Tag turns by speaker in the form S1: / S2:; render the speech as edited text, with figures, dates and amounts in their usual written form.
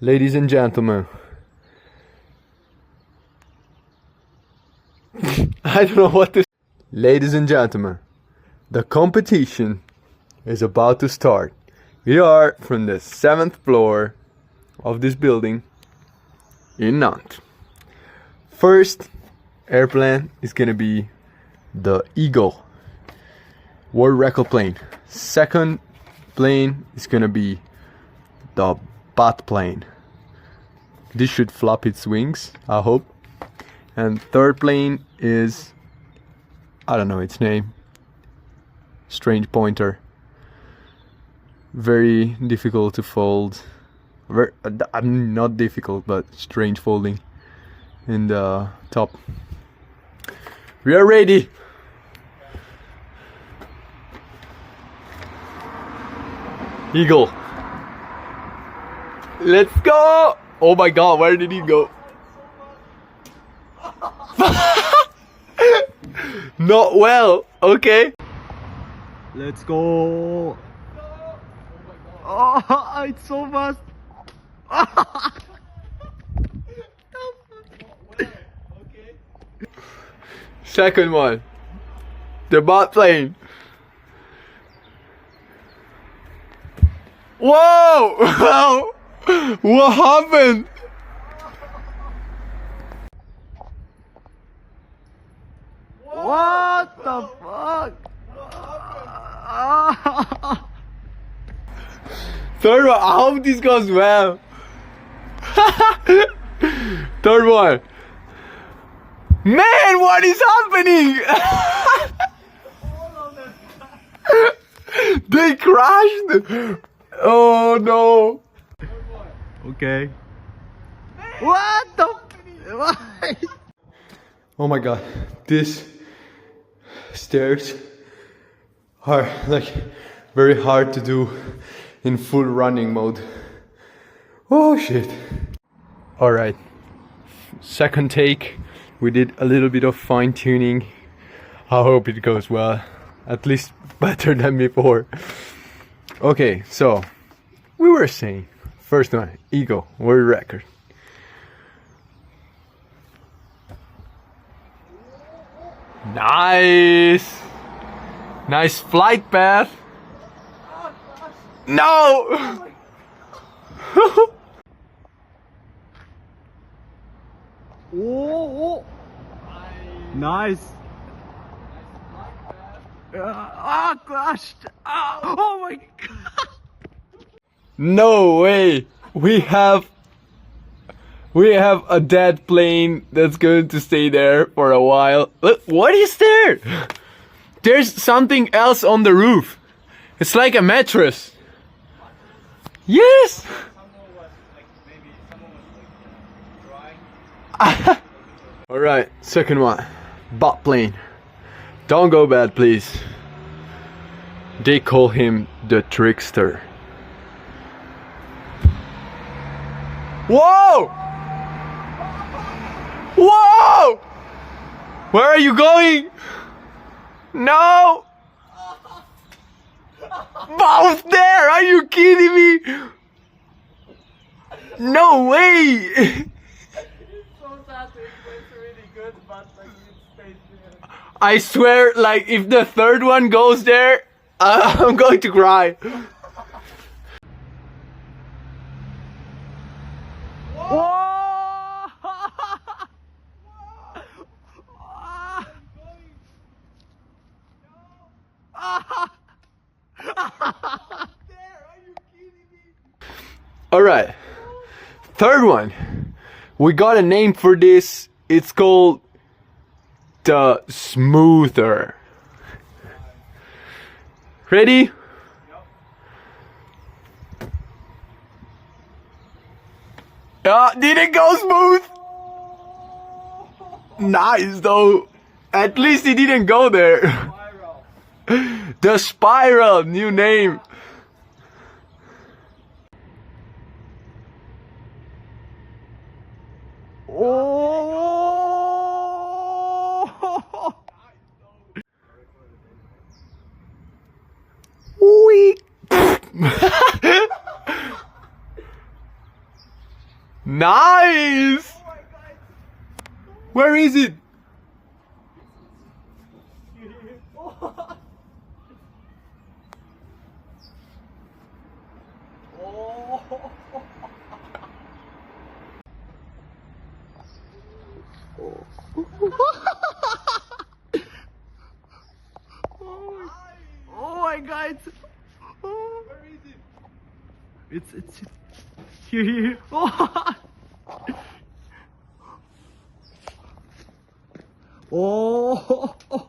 S1: Ladies and gentlemen, I don't know what to. Ladies and gentlemen, the competition is about to start. We are from the 7th floor of this building in Nantes. First airplane is gonna be the Eagle world record plane. Second plane is gonna be the Bat plane. This should flop its wings, I hope. And third plane is, I don't know its name, strange pointer. Very difficult to fold. Not difficult, but strange folding in the top. We are ready. Eagle. Let's go! Oh my god, where did he go? Not well, okay. Let's go! Oh, it's so fast! Second one. The bot plane. Whoa! What happened? What the fuck? Third one, I hope this goes well. Third one. Man, what is happening? They crashed. Oh no. Okay. What the? Why? Oh my god, these stairs are like very hard to do in full running mode. Oh shit. Alright, second take. We did a little bit of fine tuning. I hope it goes well, at least better than before. Okay, so we were saying first one, Eagle world record. Nice! Nice flight path! No! Oh! Nice! Crashed! Oh my god! No way! We have a dead plane that's going to stay there for a while. Look, what is there? There's something else on the roof. It's like a mattress. Yes! Alright, second one. Bot plane. Don't go bad, please. They call him the trickster. Whoa! Whoa! Where are you going? No! Both there! Are you kidding me? No way!
S2: It's so sad to explain really good, but like it stays there.
S1: I swear, like if the third one goes there, I'm going to cry. Alright, third one. We got a name for this. It's called the Smoother. Ready? Didn't go smooth. Nice though. At least he didn't go there.
S2: Spiral.
S1: The Spiral, new name. Oh! Wee. Nice! Where is it? Oh my god! Where is it? It's here. Oh. Oh.